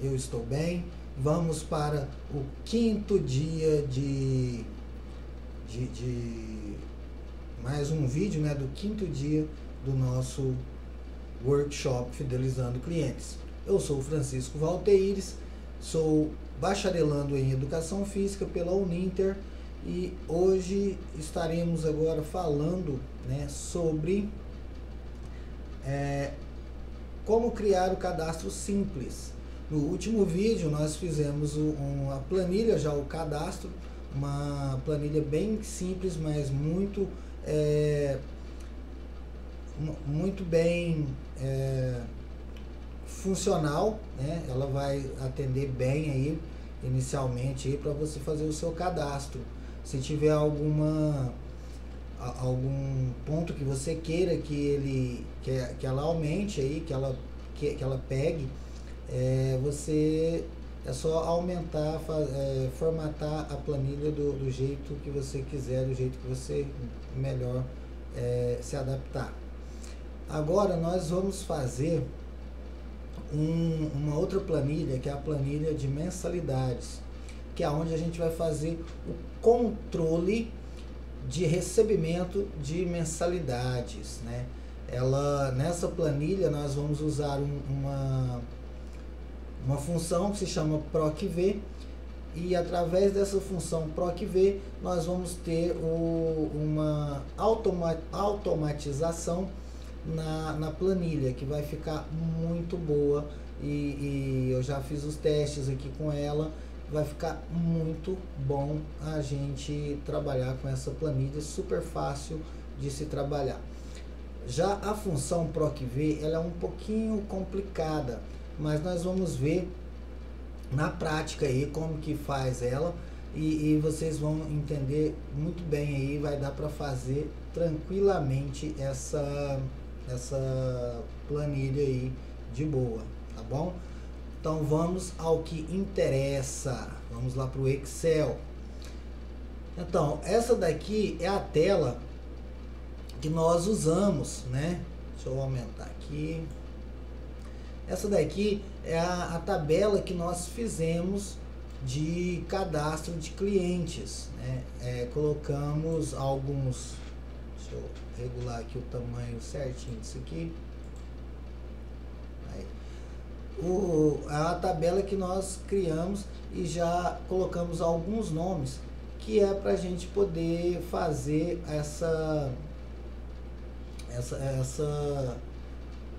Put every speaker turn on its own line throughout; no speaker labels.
eu estou bem. Vamos para o quinto dia de mais um vídeo, né, do quinto dia do nosso workshop Fidelizando Clientes. Eu sou o Francisco Valteires, sou bacharelando em Educação Física pela Uninter e hoje estaremos agora falando, né, sobre como criar o cadastro simples. No último vídeo nós fizemos uma planilha, já o cadastro, uma planilha bem simples, mas muito bem funcional, né? Ela vai atender bem aí inicialmente aí para você fazer o seu cadastro. Se tiver algum ponto que você queira que ela aumente aí, que ela pegue, você é só aumentar, formatar a planilha do jeito que você quiser, do jeito que você melhor se adaptar. Agora nós vamos fazer uma outra planilha, que é a planilha de mensalidades, que é onde a gente vai fazer o controle de recebimento de mensalidades, né? Nessa planilha nós vamos usar uma função que se chama PROC-V, e através dessa função PROC-V nós vamos ter uma automatização na planilha, que vai ficar muito boa, e eu já fiz os testes aqui com ela. Vai ficar muito bom a gente trabalhar com essa planilha, super fácil de se trabalhar. Já a função PROC-V, ela é um pouquinho complicada, mas nós vamos ver na prática aí como que faz ela, e vocês vão entender muito bem aí. Vai dar para fazer tranquilamente essa planilha aí de boa, tá bom? Então vamos ao que interessa, vamos lá para o Excel. Então essa daqui é a tela que nós usamos, né? Deixa eu aumentar aqui. Essa daqui é a tabela que nós fizemos de cadastro de clientes, né? Colocamos alguns, deixa eu regular aqui o tamanho certinho disso aqui. A tabela que nós criamos e já colocamos alguns nomes, que é para a gente poder fazer essa a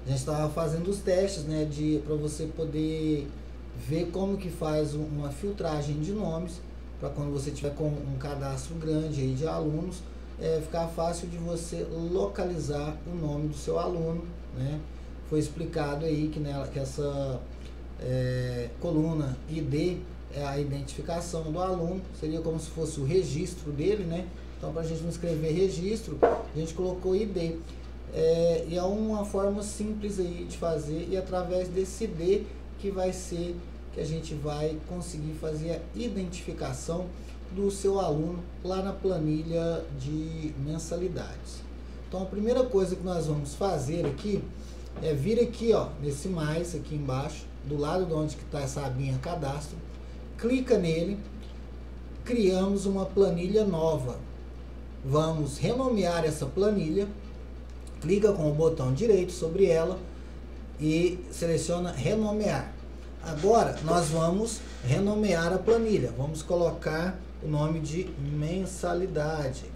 gente estava fazendo os testes, né, para você poder ver como que faz uma filtragem de nomes, para quando você tiver com um cadastro grande aí de alunos, ficar fácil de você localizar o nome do seu aluno, né? Foi explicado aí que essa coluna ID é a identificação do aluno, seria como se fosse o registro dele, né? Então, para a gente não escrever registro, a gente colocou ID. E é uma forma simples aí de fazer, e através desse ID que a gente vai conseguir fazer a identificação do seu aluno lá na planilha de mensalidades. Então, a primeira coisa que nós vamos fazer aqui é vir aqui, ó, nesse mais aqui embaixo, do lado de onde que está essa abinha cadastro, clica nele, criamos uma planilha nova. Vamos renomear essa planilha, clica com o botão direito sobre ela e seleciona renomear. Agora nós vamos renomear a planilha, vamos colocar o nome de mensalidade.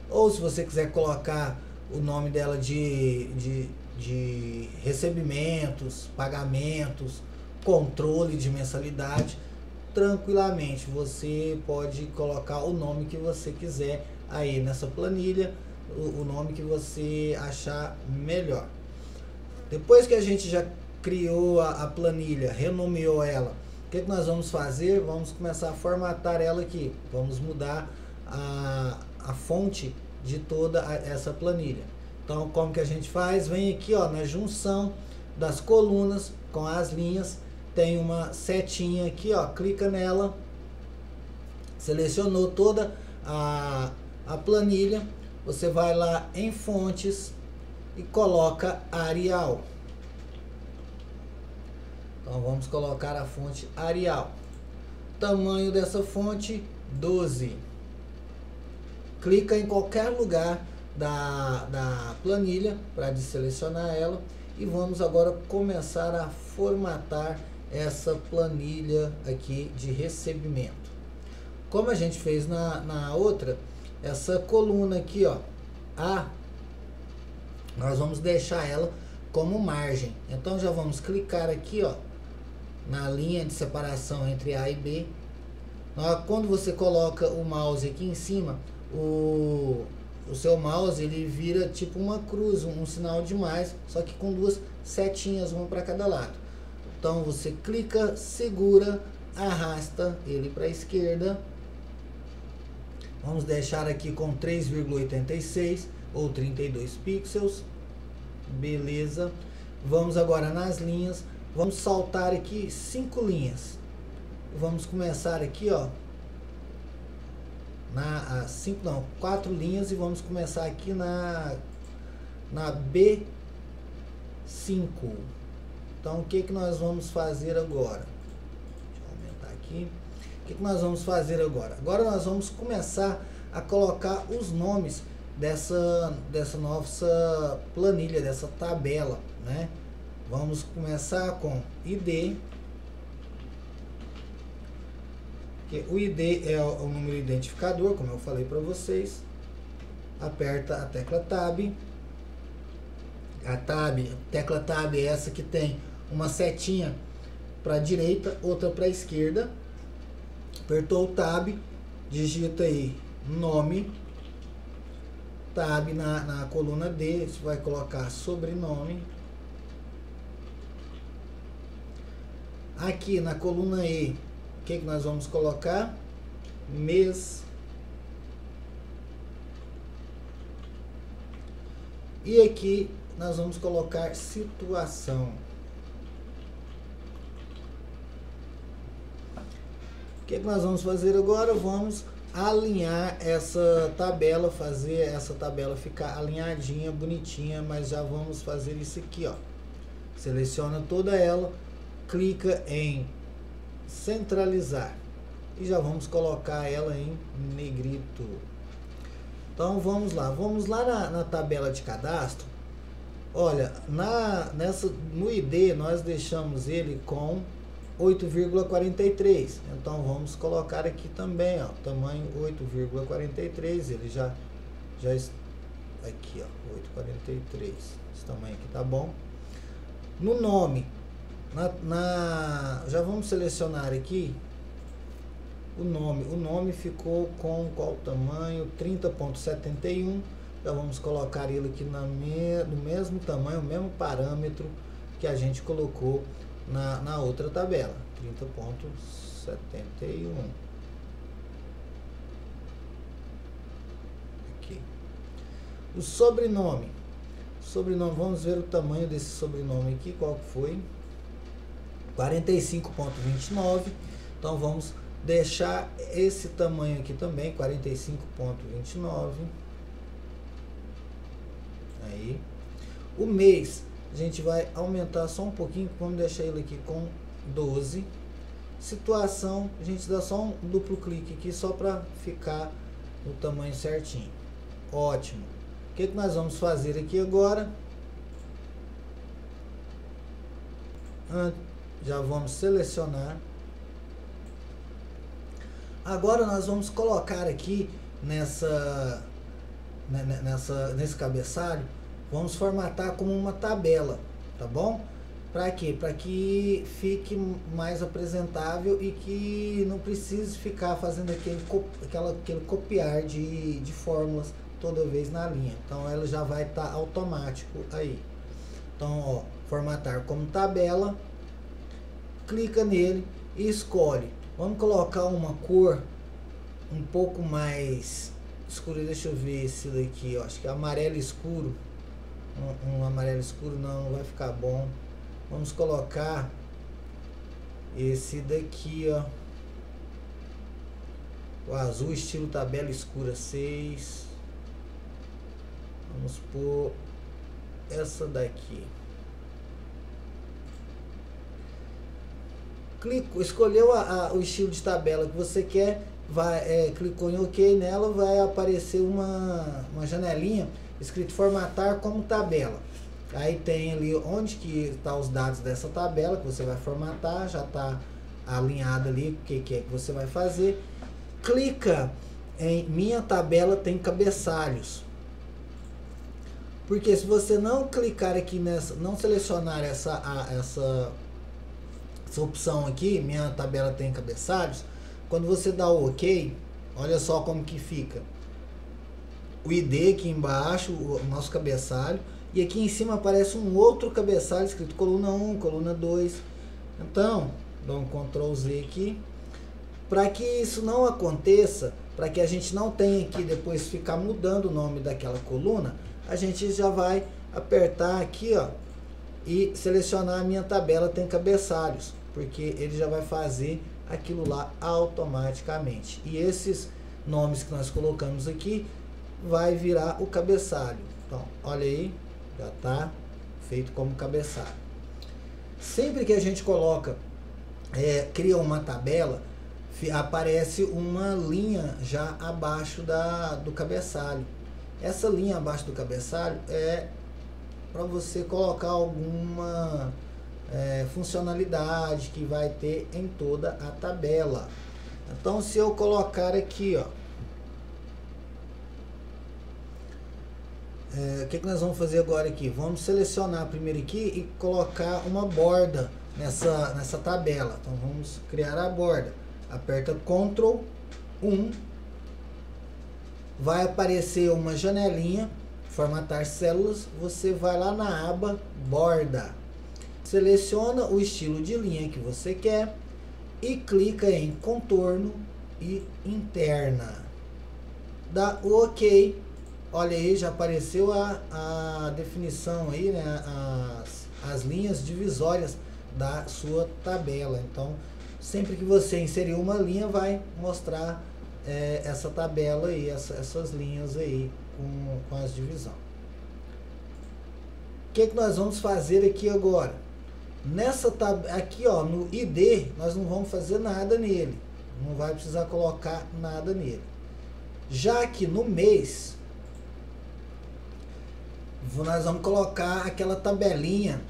Ou se você quiser colocar o nome dela de recebimentos, pagamentos, controle de mensalidade, tranquilamente você pode colocar o nome que você quiser aí nessa planilha, o nome que você achar melhor. Depois que a gente já criou a planilha, renomeou ela, o que nós vamos fazer? Vamos começar a formatar ela aqui. Vamos mudar a fonte de toda essa planilha. Então, como que a gente faz? Vem aqui, ó, na junção das colunas com as linhas, tem uma setinha aqui, ó, clica nela, selecionou toda a planilha, você vai lá em fontes, e coloca Arial. Então vamos colocar a fonte Arial. Tamanho dessa fonte 12. Clica em qualquer lugar da planilha para desselecionar ela e vamos agora começar a formatar essa planilha aqui de recebimento. Como a gente fez na outra, essa coluna aqui, ó, A, nós vamos deixar ela como margem. Então já vamos clicar aqui, ó, na linha de separação entre A e B. Quando você coloca o mouse aqui em cima, o seu mouse ele vira tipo uma cruz, um sinal de mais, só que com duas setinhas, uma para cada lado. Então você clica, segura, arrasta ele para a esquerda. Vamos deixar aqui com 3,86 ou 32 pixels. Beleza. Vamos agora nas linhas. Vamos saltar aqui 5 linhas. Vamos começar aqui, ó, 4 linhas, e vamos começar aqui na B5. Então o que nós vamos fazer agora? Deixa eu aumentar aqui. O que nós vamos fazer agora? Agora nós vamos começar a colocar os nomes dessa nossa planilha, dessa tabela, né? Vamos começar com ID. O ID é o número identificador, como eu falei para vocês. Aperta a tecla Tab. A tecla Tab é essa que tem uma setinha para a direita, outra para a esquerda. Apertou o Tab, digita aí nome. Tab na coluna D, você vai colocar sobrenome. Aqui na coluna E, o que nós vamos colocar? Mês. E aqui nós vamos colocar situação. O que nós vamos fazer agora? Vamos alinhar essa tabela, fazer essa tabela ficar alinhadinha, bonitinha, mas já vamos fazer isso aqui, ó. Seleciona toda ela, clica em centralizar e já vamos colocar ela em negrito. Então vamos lá na tabela de cadastro. Olha, no ID nós deixamos ele com 8,43. Então vamos colocar aqui também, ó, tamanho 8,43. Ele já aqui, ó, 8,43. Esse tamanho aqui tá bom. No nome, já vamos selecionar aqui o nome. O nome ficou com qual tamanho? 30,71. Já vamos colocar ele aqui no mesmo tamanho, o mesmo parâmetro que a gente colocou na outra tabela, 30,71. Aqui. O sobrenome, vamos ver o tamanho desse sobrenome aqui, qual que foi? 45,29. Então vamos deixar esse tamanho aqui também, 45,29. Aí. O mês a gente vai aumentar só um pouquinho, vamos deixar ele aqui com 12. Situação, a gente dá só um duplo clique aqui só para ficar no tamanho certinho. Ótimo. O que nós vamos fazer aqui agora? Já vamos selecionar. Agora nós vamos colocar aqui nesse cabeçalho, vamos formatar como uma tabela, tá bom? Para quê? Para que fique mais apresentável e que não precise ficar fazendo aquele copiar de fórmulas toda vez na linha. Então ela já vai estar automático aí. Então, ó, formatar como tabela, clica nele e escolhe. Vamos colocar uma cor um pouco mais escura. Deixa eu ver esse daqui, ó, acho que é amarelo escuro. Um amarelo escuro não vai ficar bom. Vamos colocar esse daqui, ó, o azul estilo tabela escura 6. Vamos por essa daqui. Escolheu o estilo de tabela que você quer, clicou em OK nela, vai aparecer uma janelinha escrito formatar como tabela. Aí tem ali onde que está os dados dessa tabela que você vai formatar, já está alinhado ali o que é que você vai fazer. Clica em minha tabela tem cabeçalhos. Porque se você não clicar aqui nessa, não selecionar essa opção aqui, minha tabela tem cabeçalhos, quando você dá o OK, olha só como que fica. O ID aqui embaixo, o nosso cabeçalho, e aqui em cima aparece um outro cabeçalho escrito coluna 1, coluna 2. Então, dá um Ctrl Z aqui. Para que isso não aconteça, para que a gente não tenha que depois ficar mudando o nome daquela coluna, a gente já vai apertar aqui, ó, e selecionar a minha tabela tem cabeçalhos, porque ele já vai fazer aquilo lá automaticamente. E esses nomes que nós colocamos aqui vai virar o cabeçalho. Então, olha aí, já está feito como cabeçalho. Sempre que a gente coloca, cria uma tabela, aparece uma linha já abaixo do cabeçalho. Essa linha abaixo do cabeçalho é para você colocar alguma funcionalidade que vai ter em toda a tabela. Então, se eu colocar aqui, ó, o que nós vamos fazer agora aqui? Vamos selecionar primeiro aqui e colocar uma borda nessa tabela. Então, vamos criar a borda. Aperta Ctrl 1, vai aparecer uma janelinha, formatar células, você vai lá na aba borda, seleciona o estilo de linha que você quer e clica em contorno e interna. Dá o OK, olha aí, já apareceu a definição aí, né, as linhas divisórias da sua tabela. Então, sempre que você inserir uma linha, vai mostrar essa tabela aí, essas linhas aí com as divisões. O que nós vamos fazer aqui agora? Nessa tabela aqui, ó, no ID, nós não vamos fazer nada nele, não vai precisar colocar nada nele. Já que no mês, nós vamos colocar aquela tabelinha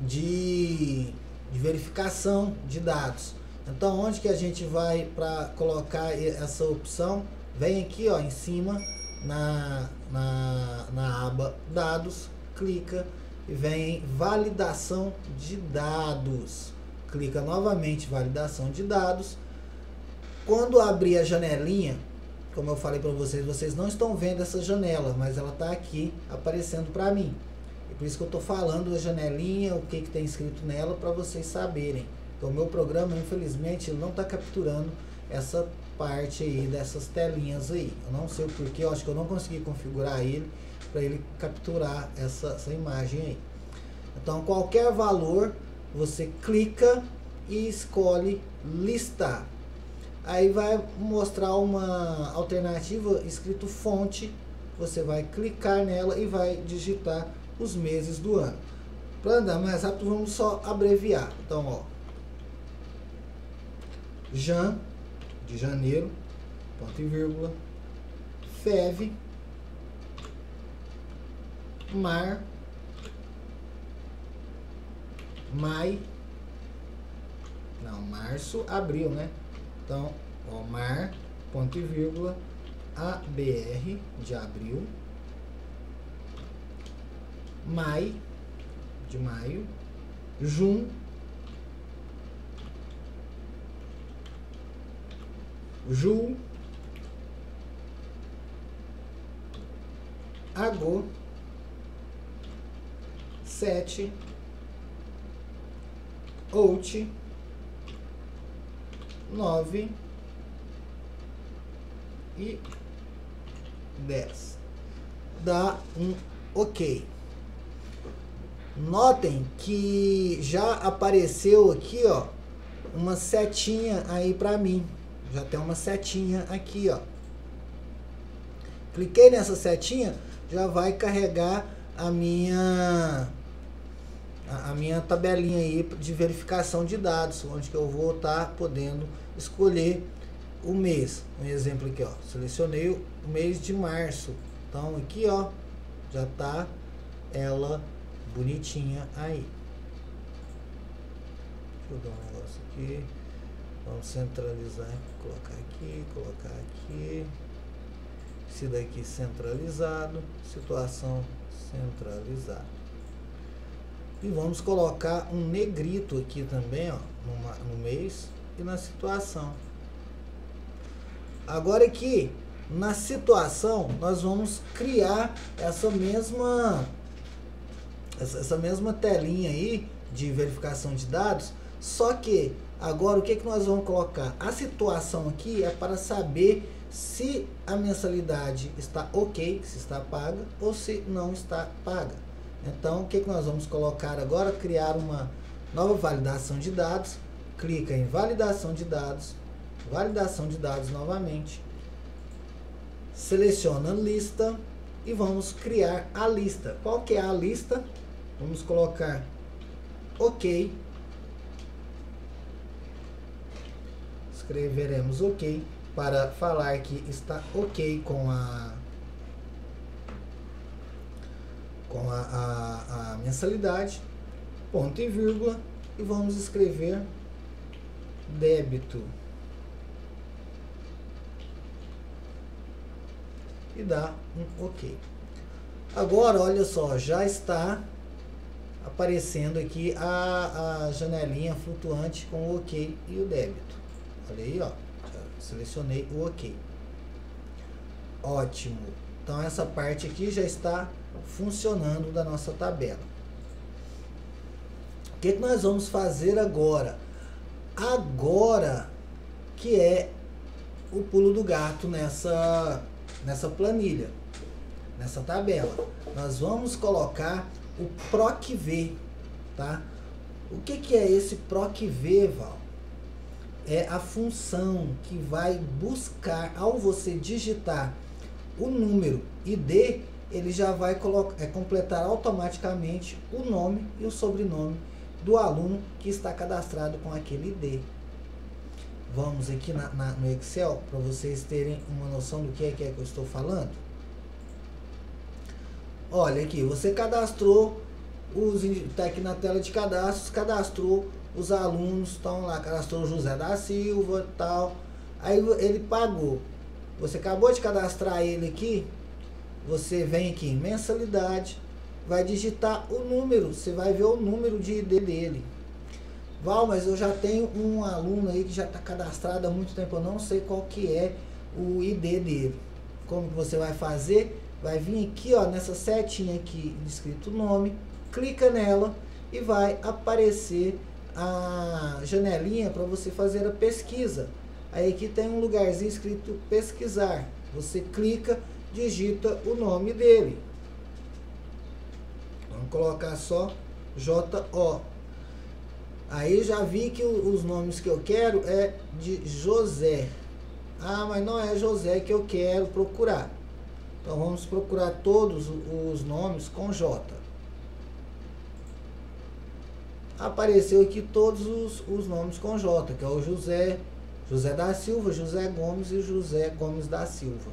de verificação de dados. Então, onde que a gente vai para colocar essa opção? Vem aqui, ó, em cima, na aba dados, clica e vem em validação de dados. Clica novamente em validação de dados. Quando abrir a janelinha, como eu falei para vocês, vocês não estão vendo essa janela, mas ela está aqui aparecendo para mim. E por isso que eu estou falando da janelinha, o que tem escrito nela, para vocês saberem. Então, o meu programa, infelizmente, ele não está capturando essa parte aí, dessas telinhas aí. Eu não sei o porquê, eu acho que eu não consegui configurar ele para ele capturar essa imagem aí. Então, qualquer valor, você clica e escolhe listar. Aí vai mostrar uma alternativa escrito fonte, você vai clicar nela e vai digitar os meses do ano. Para andar mais rápido, vamos só abreviar. Então, ó, de janeiro, ponto e vírgula, Fev, março, abril, né? Então, ó, ponto e vírgula, ABR, de abril, de maio, julho, agosto, 7, 8, 9 e 10. Dá um OK. Notem que já apareceu aqui, ó, uma setinha aí para mim. Já tem uma setinha aqui, ó. Cliquei nessa setinha, já vai carregar a minha tabelinha aí de verificação de dados, onde que eu vou estar podendo escolher o mês. Um exemplo aqui, ó, selecionei o mês de março. Então aqui, ó, já tá ela bonitinha aí. Deixa eu dar um negócio aqui. Vamos centralizar, colocar aqui. Esse daqui centralizado, situação centralizada. E vamos colocar um negrito aqui também, ó, no mês e na situação. Agora aqui, na situação, nós vamos criar essa mesma telinha aí de verificação de dados, só que agora o que nós vamos colocar? A situação aqui é para saber se a mensalidade está ok, se está paga ou se não está paga. Então, o que nós vamos colocar agora? Criar uma nova validação de dados. Clica em validação de dados novamente. Seleciona lista e vamos criar a lista. Qual que é a lista? Vamos colocar ok. Escreveremos ok para falar que está ok com a mensalidade, ponto e vírgula, e vamos escrever débito e dar um ok. Agora, olha só, já está aparecendo aqui a janelinha flutuante com o ok e o débito. Olha aí, ó, já selecionei o ok. Ótimo. Então essa parte aqui já está funcionando da nossa tabela. O que nós vamos fazer agora? Agora que é o pulo do gato nessa planilha, nessa tabela. Nós vamos colocar o PROC-V, tá? O que é esse PROC-V, Val? É a função que vai buscar, ao você digitar o número ID, ele já vai completar automaticamente o nome e o sobrenome do aluno que está cadastrado com aquele ID. Vamos aqui no Excel para vocês terem uma noção do que é que eu estou falando. Olha aqui, você cadastrou, está aqui na tela de cadastros, cadastrou os alunos, estão lá, cadastrou José da Silva e tal, aí ele pagou. Você acabou de cadastrar ele aqui, você vem aqui em mensalidade, vai digitar o número, você vai ver o número de ID dele. Val, mas eu já tenho um aluno aí que já está cadastrado há muito tempo, eu não sei qual que é o ID dele. Como que você vai fazer? Vai vir aqui, ó, nessa setinha aqui, escrito nome, clica nela e vai aparecer a janelinha para você fazer a pesquisa. Aí aqui tem um lugarzinho escrito pesquisar. Você clica, digita o nome dele. Vamos colocar só J.O. Aí já vi que os nomes que eu quero é de José. Ah, mas não é José que eu quero procurar. Então vamos procurar todos os nomes com J. Apareceu aqui todos os nomes com J, que é o José da Silva, José Gomes e José Gomes da Silva.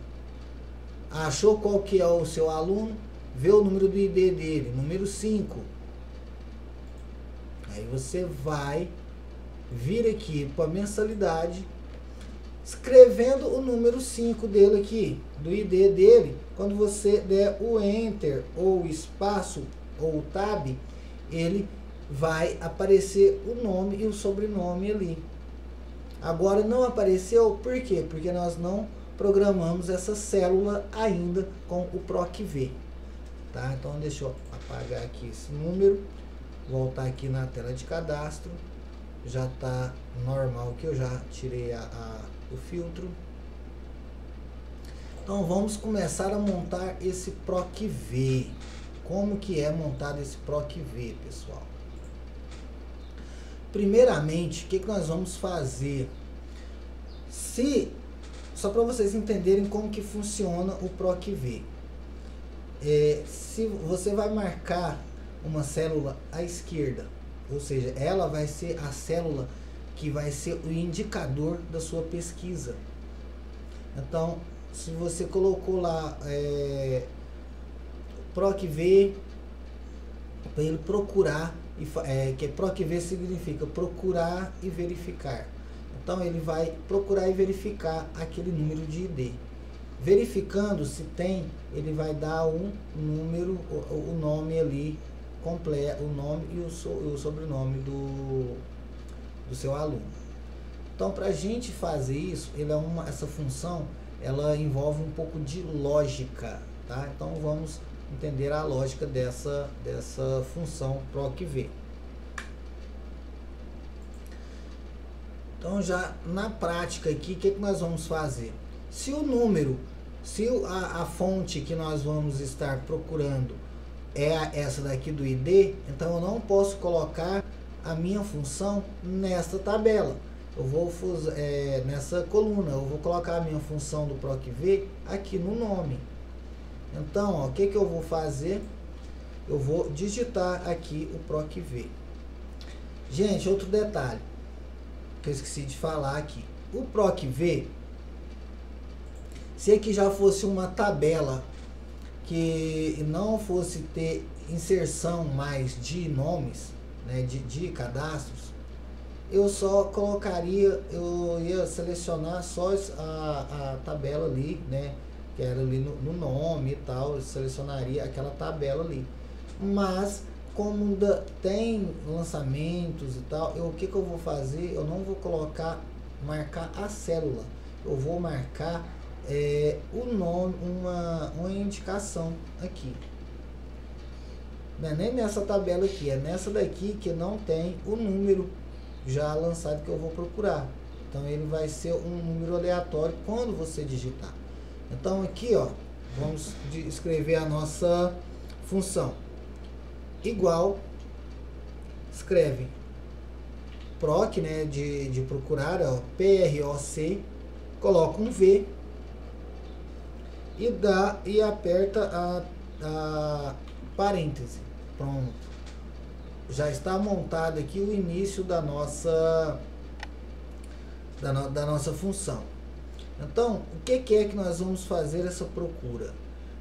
Achou qual que é o seu aluno? Vê o número do ID dele, número 5. Aí você vai vir aqui para mensalidade, escrevendo o número 5 dele aqui, do ID dele. Quando você der o Enter, ou o espaço, ou o Tab, ele vai aparecer o nome e o sobrenome ali. Agora não apareceu, por quê? Porque nós não programamos essa célula ainda com o PROC-V. Tá? Então deixa eu apagar aqui esse número, voltar aqui na tela de cadastro. Já está normal que eu já tirei o filtro. Então vamos começar a montar esse PROC-V. Como que é montado esse PROC-V, pessoal? Primeiramente, o que nós vamos fazer? Só para vocês entenderem como que funciona o PROC-V. Se você vai marcar uma célula à esquerda, ou seja, ela vai ser a célula que vai ser o indicador da sua pesquisa. Então, se você colocou lá PROC-V, para ele procurar, que PROC-V significa procurar e verificar. Então, ele vai procurar e verificar aquele número de ID. Verificando se tem, ele vai dar um número, o nome ali completo, o nome e o sobrenome do seu aluno. Então, para a gente fazer isso, essa função, ela envolve um pouco de lógica, tá? Então, vamos entender a lógica dessa função PROC-V. Então, já na prática aqui, o que nós vamos fazer? Se o número, se a fonte que nós vamos estar procurando é essa daqui do ID, então eu não posso colocar a minha função nesta tabela. Eu vou nessa coluna, eu vou colocar a minha função do PROC-V aqui no nome. Então, ó, o que eu vou fazer? Eu vou digitar aqui o PROC-V. Gente, outro detalhe que eu esqueci de falar aqui. O PROC-V, se aqui já fosse uma tabela que não fosse ter inserção mais de nomes, né, de cadastros, eu só colocaria, eu ia selecionar só a tabela ali, né, que era ali no nome e tal, eu selecionaria aquela tabela ali. Mas como tem lançamentos e tal, o que eu vou fazer? Eu não vou marcar a célula, eu vou marcar o nome, uma indicação aqui. Não é nem nessa tabela aqui, é nessa daqui que não tem o número já lançado que eu vou procurar. Então ele vai ser um número aleatório quando você digitar. Então aqui, ó, vamos escrever a nossa função. Igual, escreve PROC, né, de procurar, ó, PROC, coloca um V e aperta a parêntese. Pronto. Já está montado aqui o início da nossa função. Então, o que é que nós vamos fazer essa procura?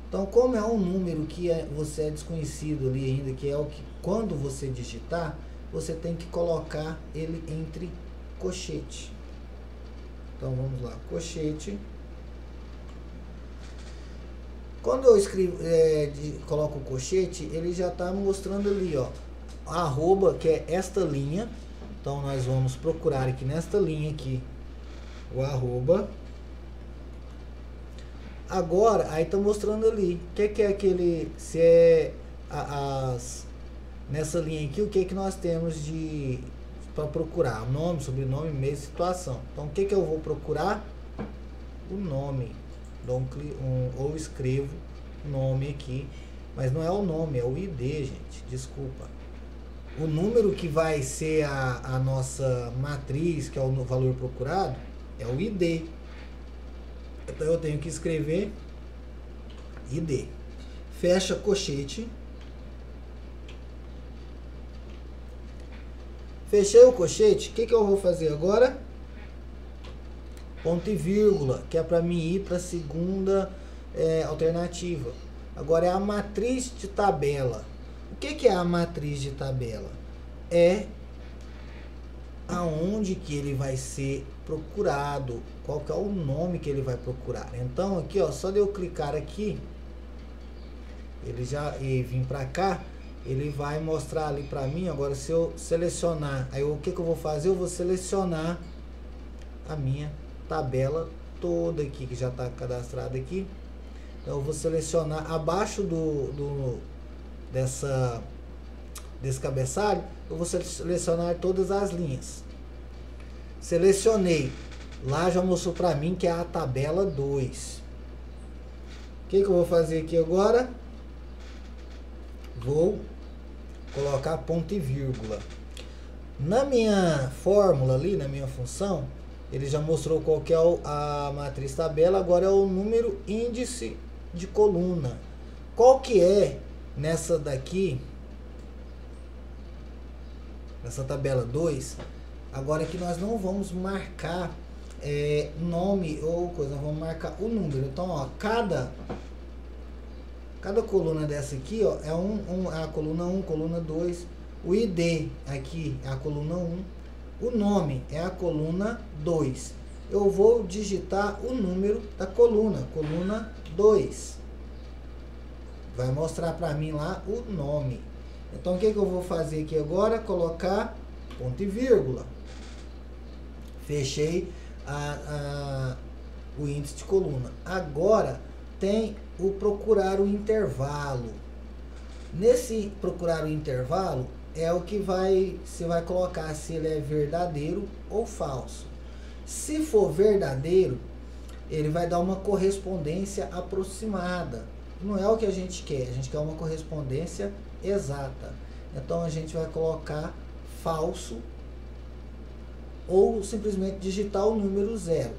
Então, como é um número que você é desconhecido ali ainda, que é o que quando você digitar, você tem que colocar ele entre colchete. Então, vamos lá, colchete. Quando eu escrevo, coloco o colchete, ele já está mostrando ali, ó, arroba, que é esta linha. Então, nós vamos procurar aqui nesta linha aqui, o arroba. Agora, aí tá mostrando ali, o que é aquele, se é nessa linha aqui, o que é que nós temos para procurar? Nome, sobrenome, e-mail, situação. Então, o que eu vou procurar? O nome. Ou escrevo nome aqui, mas não é o nome, é o ID, gente, desculpa. O número que vai ser a nossa matriz, que é o valor procurado, é o ID. Então eu tenho que escrever ID. Fecha colchete. Fechei o colchete, o que eu vou fazer agora? Ponto e vírgula, que é para mim ir para a segunda alternativa. Agora é a matriz de tabela. O que é a matriz de tabela? É aonde que ele vai ser procurado, qual que é o nome que ele vai procurar. Então aqui, ó, só de eu clicar aqui, ele já vir para cá, ele vai mostrar ali para mim. Agora se eu selecionar, aí o que eu vou fazer? Eu vou selecionar a minha tabela toda aqui, que já está cadastrada aqui. Então eu vou selecionar abaixo desse cabeçalho, eu vou selecionar todas as linhas. Selecionei, lá já mostrou para mim que é a tabela 2. O que eu vou fazer aqui agora? Vou colocar ponto e vírgula. Na minha fórmula ali, na minha função, ele já mostrou qual que é a matriz tabela. Agora é o número índice de coluna. Qual que é nessa daqui, nessa tabela 2, agora que nós não vamos marcar nome ou coisa, nós vamos marcar o número. Então, ó, cada coluna dessa aqui, ó, é a coluna 1, coluna 2, o ID aqui é a coluna 1, o nome é a coluna 2. Eu vou digitar o número da coluna 2. Vai mostrar para mim lá o nome. Então, o que eu vou fazer aqui agora? Colocar ponto e vírgula. Fechei o índice de coluna. Agora, tem o procurar o intervalo. Nesse procurar o intervalo, é o que você vai colocar se ele é verdadeiro ou falso. Se for verdadeiro, ele vai dar uma correspondência aproximada. Não é o que a gente quer uma correspondência exata. Então a gente vai colocar falso ou simplesmente digitar o número 0.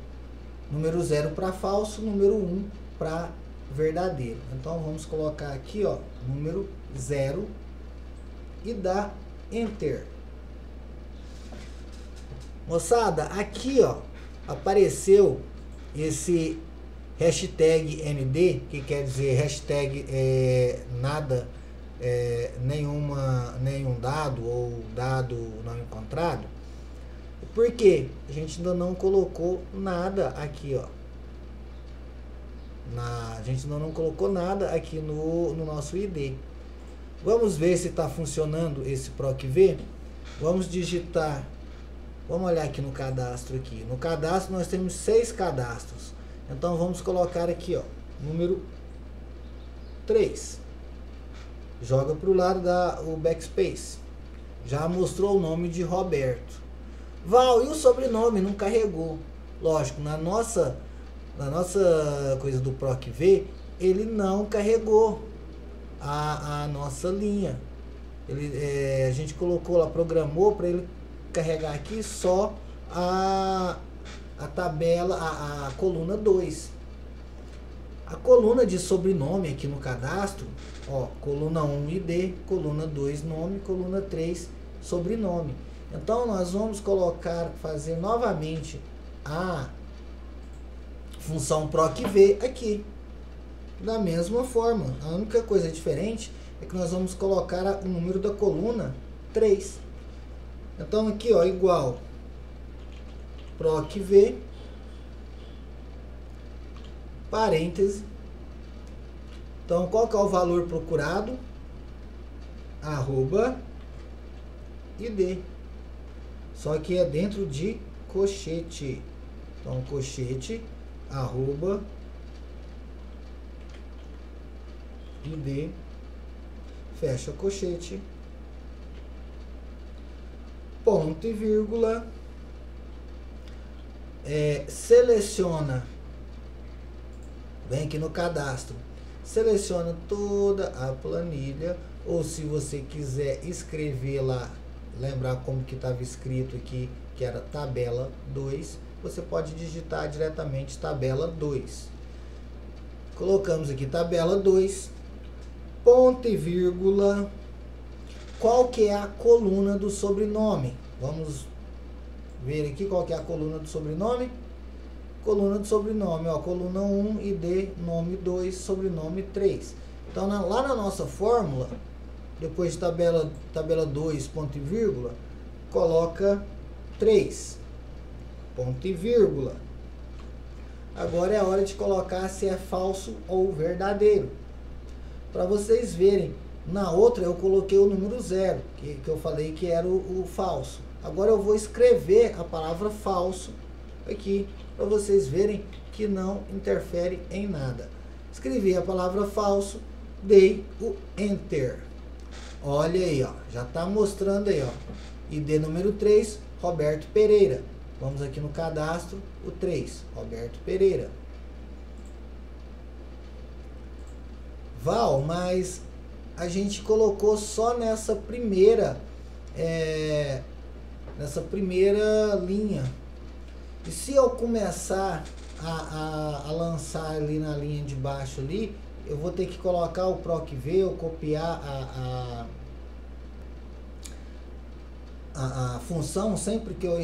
Número 0 para falso, número 1 para verdadeiro. Então vamos colocar aqui, ó, número 0 e dar Enter. Moçada, aqui, ó, apareceu esse hashtag ND, que quer dizer hashtag nada, nenhum dado ou dado não encontrado. Por quê? A gente ainda não colocou nada aqui, ó. A gente ainda não colocou nada aqui no nosso ID. Vamos ver se está funcionando esse PROC-V. Vamos digitar. Vamos olhar aqui no cadastro aqui. No cadastro nós temos 6 cadastros. Então vamos colocar aqui, ó, número 3. Joga para o lado o backspace. Já mostrou o nome de Roberto. Val, e o sobrenome não carregou. Lógico, na nossa coisa do PROC-V, ele não carregou a nossa linha. A gente colocou lá, programou para ele carregar aqui só a tabela, a coluna 2. A coluna de sobrenome aqui no cadastro, ó, coluna 1 ID, coluna 2 nome, coluna 3 sobrenome. Então nós vamos fazer novamente a função PROC-V aqui. Da mesma forma, a única coisa diferente é que nós vamos colocar o número da coluna 3. Então aqui, ó, igual PROC-V, parêntese. Então, qual que é o valor procurado? @ID. Só que é dentro de colchete. Então, colchete, @ID, fecha colchete, ponto e vírgula, seleciona, vem aqui no cadastro, seleciona toda a planilha, ou se você quiser escrever lá, lembrar como que estava escrito aqui, que era tabela 2, você pode digitar diretamente tabela 2. Colocamos aqui tabela 2, ponto e vírgula. Qual que é a coluna do sobrenome? Vamos ver aqui qual que é a coluna do sobrenome. Coluna do sobrenome, ó, coluna 1, ID, nome 2, sobrenome 3. Então, lá na nossa fórmula, depois de tabela 2, ponto e vírgula, coloca 3, ponto e vírgula. Agora é a hora de colocar se é falso ou verdadeiro. Para vocês verem, na outra eu coloquei o número 0, que eu falei que era o falso. Agora eu vou escrever a palavra falso aqui, para vocês verem que não interfere em nada. Escrevi a palavra falso, dei o Enter. Olha aí, ó, já está mostrando aí, ó, ID número 3, Roberto Pereira. Vamos aqui no cadastro, o 3, Roberto Pereira. Val, mas a gente colocou só nessa primeira linha. E se eu começar a lançar ali na linha de baixo ali, eu vou ter que colocar o PROC-V ou copiar a função sempre que eu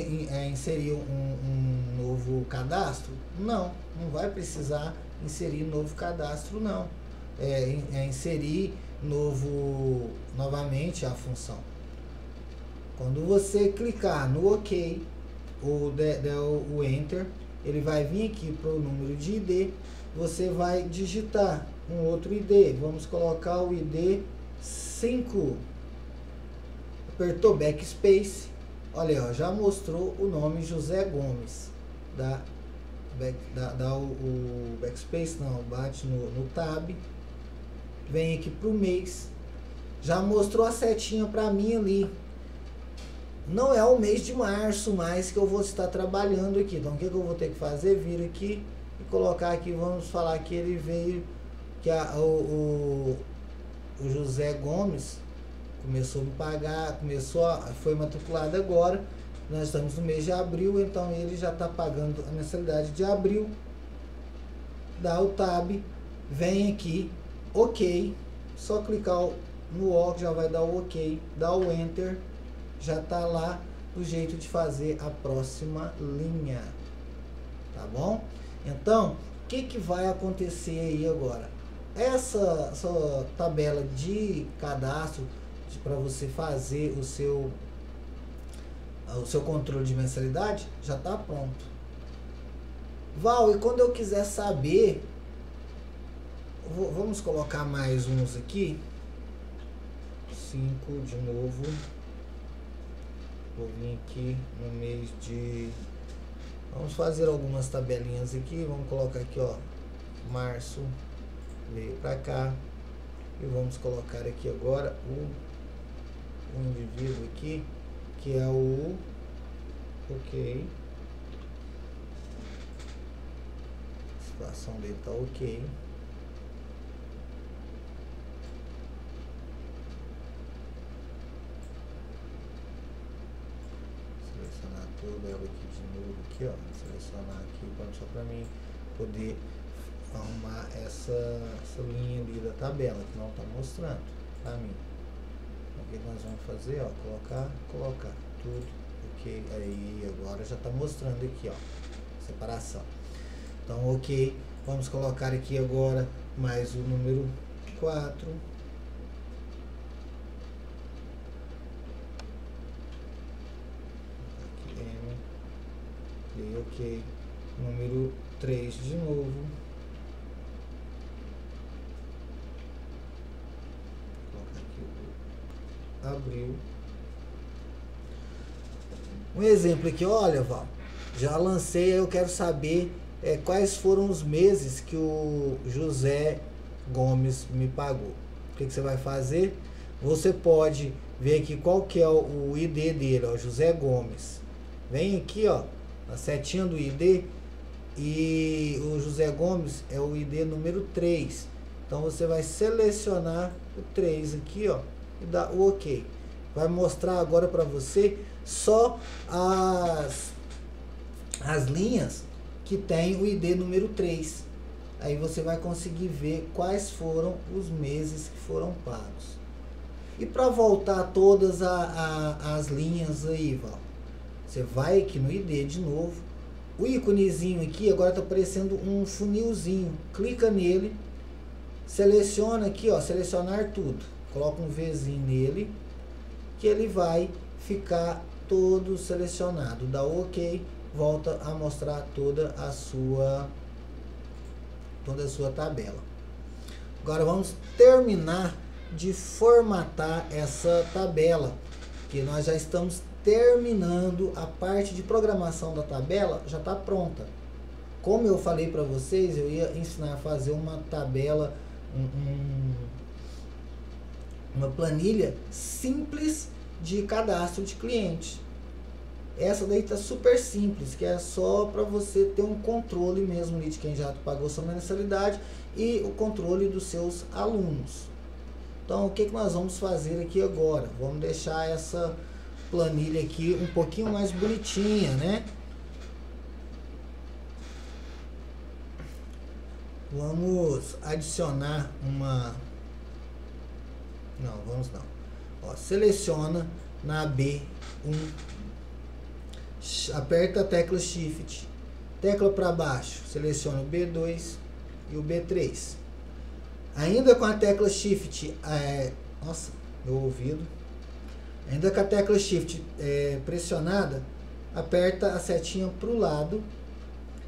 inserir um novo cadastro? Não vai precisar inserir novo cadastro, não. Inserir novamente a função. Quando você clicar no OK ou der o Enter, ele vai vir aqui para o número de ID, você vai digitar um outro ID, vamos colocar o ID 5, apertou Backspace, olha, ó, já mostrou o nome José Gomes, dá o Backspace, não, bate no Tab, vem aqui para o mês, já mostrou a setinha para mim ali. Não é o mês de março mais que eu vou estar trabalhando aqui. Então o que eu vou ter que fazer? Vir aqui e colocar aqui, vamos falar que ele veio, que o José Gomes começou a me pagar, foi matriculado agora. Nós estamos no mês de abril, então ele já está pagando a mensalidade de abril. Dá o Tab, vem aqui, OK, só clicar no O que já vai dar o OK, dá o Enter, já está lá o jeito de fazer a próxima linha, tá bom? Então, o que vai acontecer aí agora? Essa tabela de cadastro para você fazer o seu controle de mensalidade já está pronto. Val, e quando eu quiser saber, vamos colocar mais uns aqui, 5 de novo. Vou vir aqui no mês de... Vamos fazer algumas tabelinhas aqui. Vamos colocar aqui, ó, março, veio para cá. E vamos colocar aqui agora o indivíduo aqui, que é o OK. A situação dele tá OK. Selecionar toda ela aqui de novo, aqui, ó, selecionar aqui só para mim poder arrumar essa linha ali da tabela que não está mostrando para mim. Então, o que nós vamos fazer, ó, colocar tudo, OK, aí agora já está mostrando aqui, ó, separação. Então, OK, vamos colocar aqui agora mais o número 4. OK, número 3 de novo, colocar aqui o abril. Um exemplo aqui, olha, Val, já lancei, eu quero saber quais foram os meses que o José Gomes me pagou. O que você vai fazer? Você pode ver aqui qual que é o ID dele, ó, José Gomes. Vem aqui, ó, a setinha do ID, e o José Gomes é o ID número 3. Então você vai selecionar o 3 aqui, ó, e dar o OK. Vai mostrar agora para você só as linhas que tem o ID número 3. Aí você vai conseguir ver quais foram os meses que foram pagos. E para voltar todas as linhas aí, Val, você vai aqui no ID de novo, o íconezinho aqui agora está aparecendo um funilzinho, clica nele, seleciona aqui, ó, selecionar tudo, coloca um Vzinho nele, que ele vai ficar todo selecionado, dá o OK, volta a mostrar toda a sua tabela. Agora vamos terminar de formatar essa tabela, que nós já estamos terminando a parte de programação da tabela, já está pronta. Como eu falei para vocês, eu ia ensinar a fazer uma tabela, uma planilha simples de cadastro de cliente. Essa daí tá super simples, que é só para você ter um controle mesmo de quem já pagou sua mensalidade e o controle dos seus alunos. Então, o que nós vamos fazer aqui agora? Vamos deixar essa planilha aqui um pouquinho mais bonitinha, né? Vamos adicionar uma... Não, vamos não. Ó, seleciona na B1, aperta a tecla Shift, tecla para baixo, seleciona o B2 e o B3. Ainda com a tecla Shift, nossa, meu ouvido. Ainda com a tecla Shift pressionada, aperta a setinha para o lado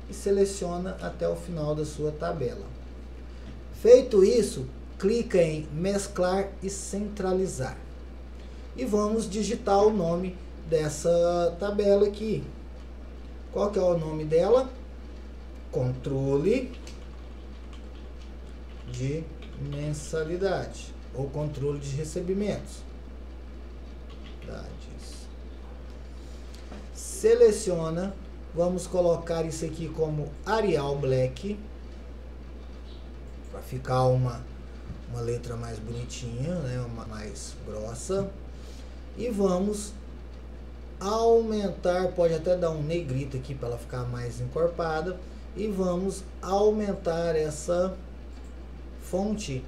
e seleciona até o final da sua tabela. Feito isso, clica em mesclar e centralizar. E vamos digitar o nome dessa tabela aqui. Qual que é o nome dela? Controle de mensalidade ou controle de recebimentos. Seleciona, vamos colocar isso aqui como Arial Black, para ficar uma letra mais bonitinha, né, uma mais grossa. E vamos aumentar, pode até dar um negrito aqui para ela ficar mais encorpada. E vamos aumentar essa fonte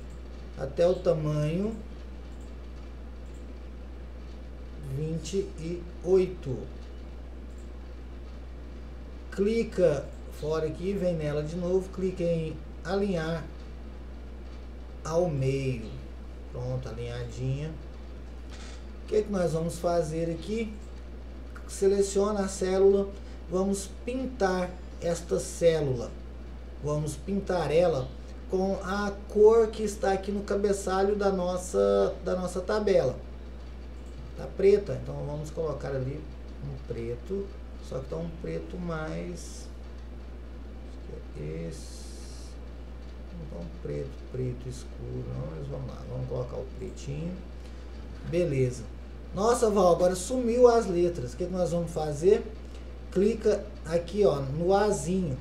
até o tamanho 28. Clica fora aqui, vem nela de novo, clica em alinhar ao meio. Pronto, alinhadinha. O que nós vamos fazer aqui? Seleciona a célula, vamos pintar esta célula. Vamos pintar ela com a cor que está aqui no cabeçalho da nossa tabela. Tá preta, então vamos colocar ali um preto, só que tá um preto mais... Esse... Então preto escuro, não, mas vamos lá, vamos colocar o pretinho. Beleza. Nossa, Val, agora sumiu as letras. O que nós vamos fazer? Clica aqui, ó, no Azinho.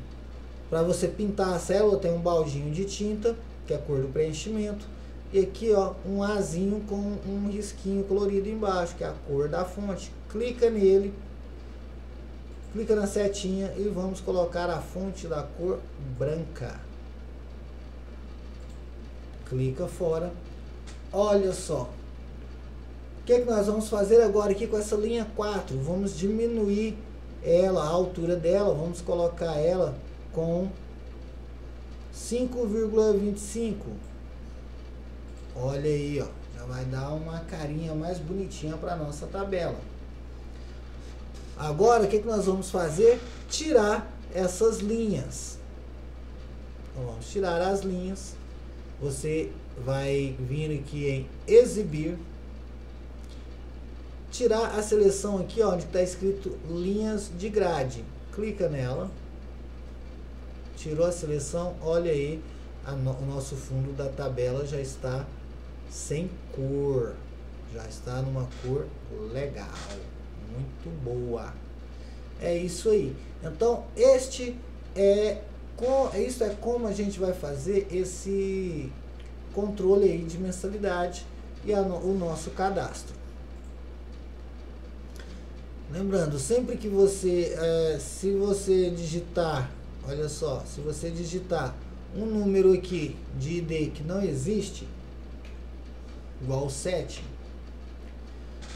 Para você pintar a célula, tem um baldinho de tinta, que é a cor do preenchimento. E aqui, ó, um Azinho com um risquinho colorido embaixo, que é a cor da fonte. Clica nele, clica na setinha e vamos colocar a fonte da cor branca. Clica fora. Olha só. O que nós vamos fazer agora aqui com essa linha 4? Vamos diminuir ela, a altura dela, vamos colocar ela com 5,25. Olha aí, ó, já vai dar uma carinha mais bonitinha para nossa tabela. Agora, o que nós vamos fazer? Tirar essas linhas. Então, vamos tirar as linhas. Você vai vir aqui em exibir, tirar a seleção aqui, ó, onde está escrito linhas de grade. Clica nela. Tirou a seleção, olha aí, o nosso fundo da tabela já está sem cor. Já está numa cor legal. Muito boa. É isso aí. Então, isso é como a gente vai fazer esse controle aí de mensalidade e o nosso cadastro. Lembrando, sempre que você, se você digitar, olha só, se você digitar um número aqui de ID que não existe, igual 7,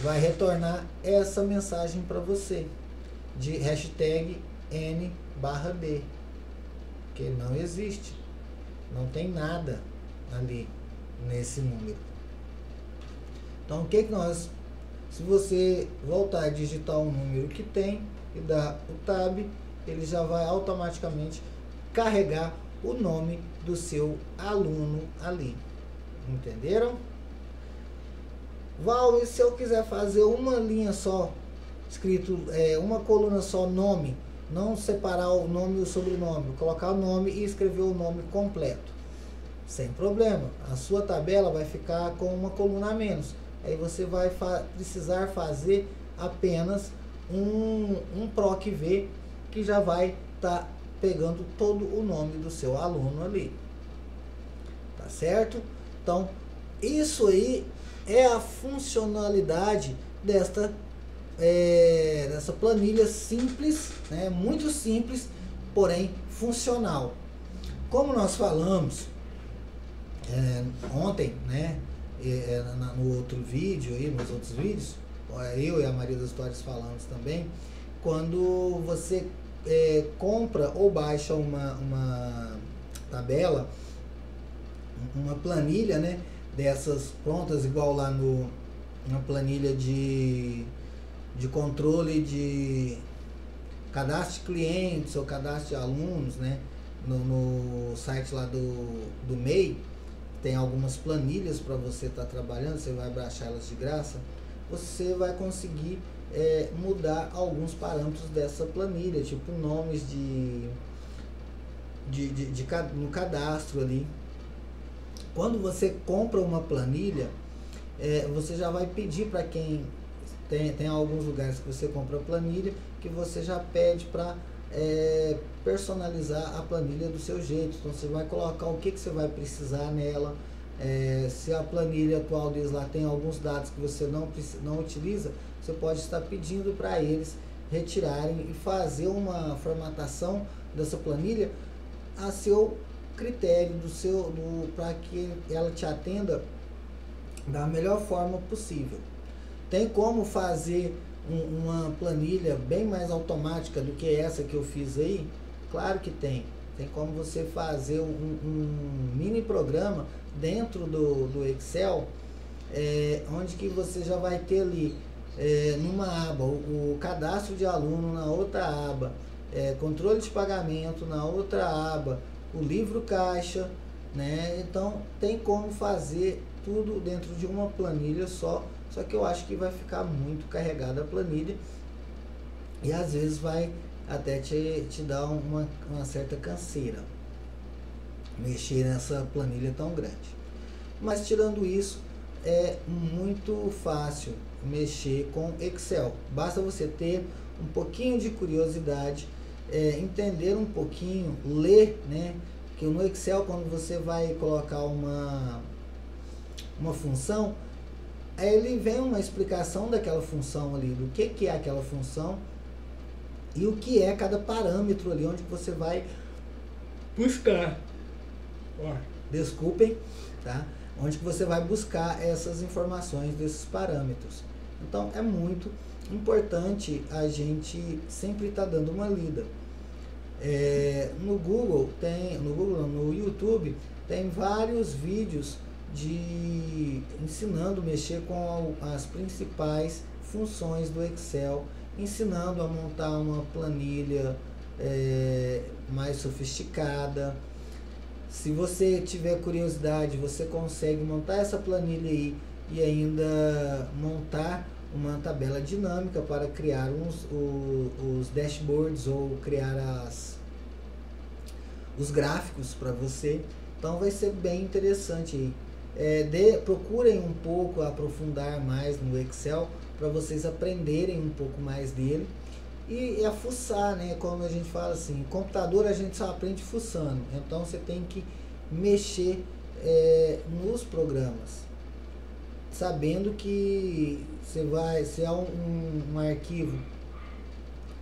vai retornar essa mensagem para você, de hashtag N/D, que não existe, não tem nada ali nesse número. Então, o que nós... Se você voltar a digitar um número que tem e dar o Tab, ele já vai automaticamente carregar o nome do seu aluno ali. Entenderam? Val, e se eu quiser fazer uma linha só, escrito uma coluna só, nome, não separar o nome e o sobrenome, colocar o nome e escrever o nome completo? Sem problema. A sua tabela vai ficar com uma coluna a menos. Aí você vai precisar fazer apenas um PROC V, que já vai estar pegando todo o nome do seu aluno ali. Tá certo? Então, isso aí é a funcionalidade dessa planilha simples, né? Muito simples, porém funcional. Como nós falamos ontem, né, no outro vídeo, aí, nos outros vídeos, eu e a Maria das Histórias falamos também, quando você compra ou baixa uma tabela, uma planilha, né, dessas prontas, igual lá na planilha de controle de cadastro de clientes ou cadastro de alunos, né, no site lá do MEI, tem algumas planilhas para você estar trabalhando, você vai baixar elas de graça, você vai conseguir mudar alguns parâmetros dessa planilha, tipo nomes no cadastro ali. Quando você compra uma planilha, você já vai pedir para quem tem alguns lugares que você compra a planilha, que você já pede para personalizar a planilha do seu jeito. Então você vai colocar o que você vai precisar nela. Se a planilha atual deles lá tem alguns dados que você não utiliza, você pode estar pedindo para eles retirarem e fazer uma formatação dessa planilha a seu critério, para que ela te atenda da melhor forma possível. Tem como fazer uma planilha bem mais automática do que essa que eu fiz aí? Claro que tem. Tem como você fazer um mini programa dentro do Excel, onde que você já vai ter ali, numa aba, o cadastro de aluno, na outra aba, controle de pagamento, na outra aba, o livro caixa, né? Então tem como fazer tudo dentro de uma planilha só que eu acho que vai ficar muito carregada a planilha e às vezes vai até te dar uma certa canseira mexer nessa planilha tão grande. Mas tirando isso, é muito fácil mexer com Excel. Basta você ter um pouquinho de curiosidade, entender um pouquinho, ler, né? Que no Excel, quando você vai colocar uma função, aí ele vem uma explicação daquela função ali, do que é aquela função e o que é cada parâmetro ali, onde você vai buscar. Desculpem, tá? Onde que você vai buscar essas informações desses parâmetros. Então é muito importante a gente sempre estar dando uma lida. No YouTube tem vários vídeos ensinando a mexer com as principais funções do Excel, ensinando a montar uma planilha mais sofisticada. Se você tiver curiosidade, você consegue montar essa planilha aí e ainda montar uma tabela dinâmica para criar os dashboards ou criar os gráficos para você. Então vai ser bem interessante aí. Procurem um pouco aprofundar mais no Excel para vocês aprenderem um pouco mais dele e fuçar, né? Como a gente fala assim, computador a gente só aprende fuçando, então você tem que mexer nos programas, sabendo que se é um arquivo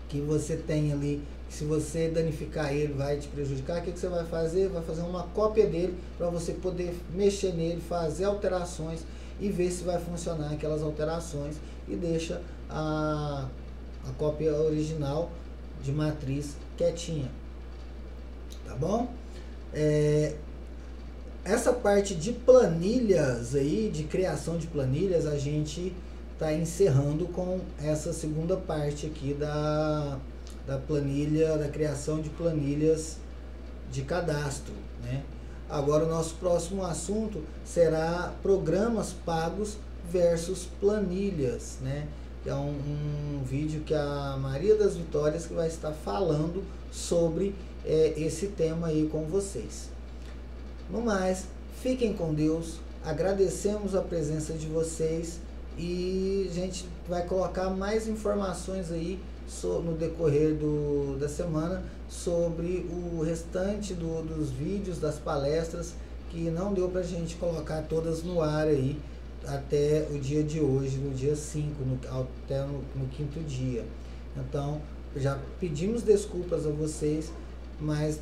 que você tem ali, se você danificar ele vai te prejudicar, o que você vai fazer? Vai fazer uma cópia dele para você poder mexer nele, fazer alterações e ver se vai funcionar aquelas alterações e deixa a cópia original de matriz quietinha, tá bom? Essa parte de planilhas aí, de criação de planilhas, a gente está encerrando com essa segunda parte aqui da planilha, da criação de planilhas de cadastro, né? Agora o nosso próximo assunto será programas pagos versus planilhas, né? É um vídeo que a Maria das Vitórias que vai estar falando sobre esse tema aí com vocês. No mais, fiquem com Deus, agradecemos a presença de vocês e a gente vai colocar mais informações aí no decorrer da semana sobre o restante dos vídeos, das palestras, que não deu pra gente colocar todas no ar aí até o dia de hoje, no dia 5, até no quinto dia. Então, já pedimos desculpas a vocês mas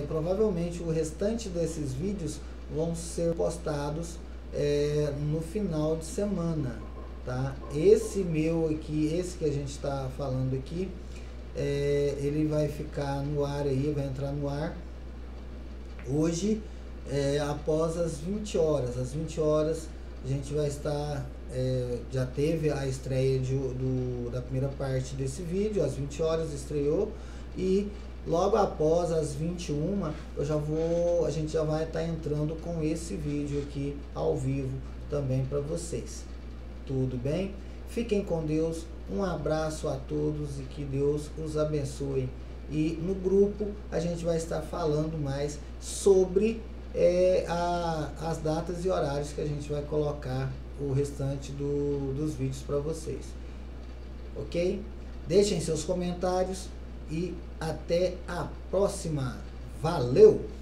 provavelmente o restante desses vídeos vão ser postados no final de semana, tá? Esse meu aqui, esse que a gente está falando aqui, ele vai ficar no ar aí, vai entrar no ar hoje, após as 20 horas. Às 20 horas a gente vai estar, já teve a estreia da primeira parte desse vídeo, às 20 horas estreou, e logo após as 21 a gente já vai estar entrando com esse vídeo aqui ao vivo também para vocês. Tudo bem? Fiquem com Deus, um abraço a todos e que Deus os abençoe. E no grupo a gente vai estar falando mais sobre as datas e horários que a gente vai colocar o restante dos vídeos para vocês. Ok? Deixem seus comentários e até a próxima. Valeu!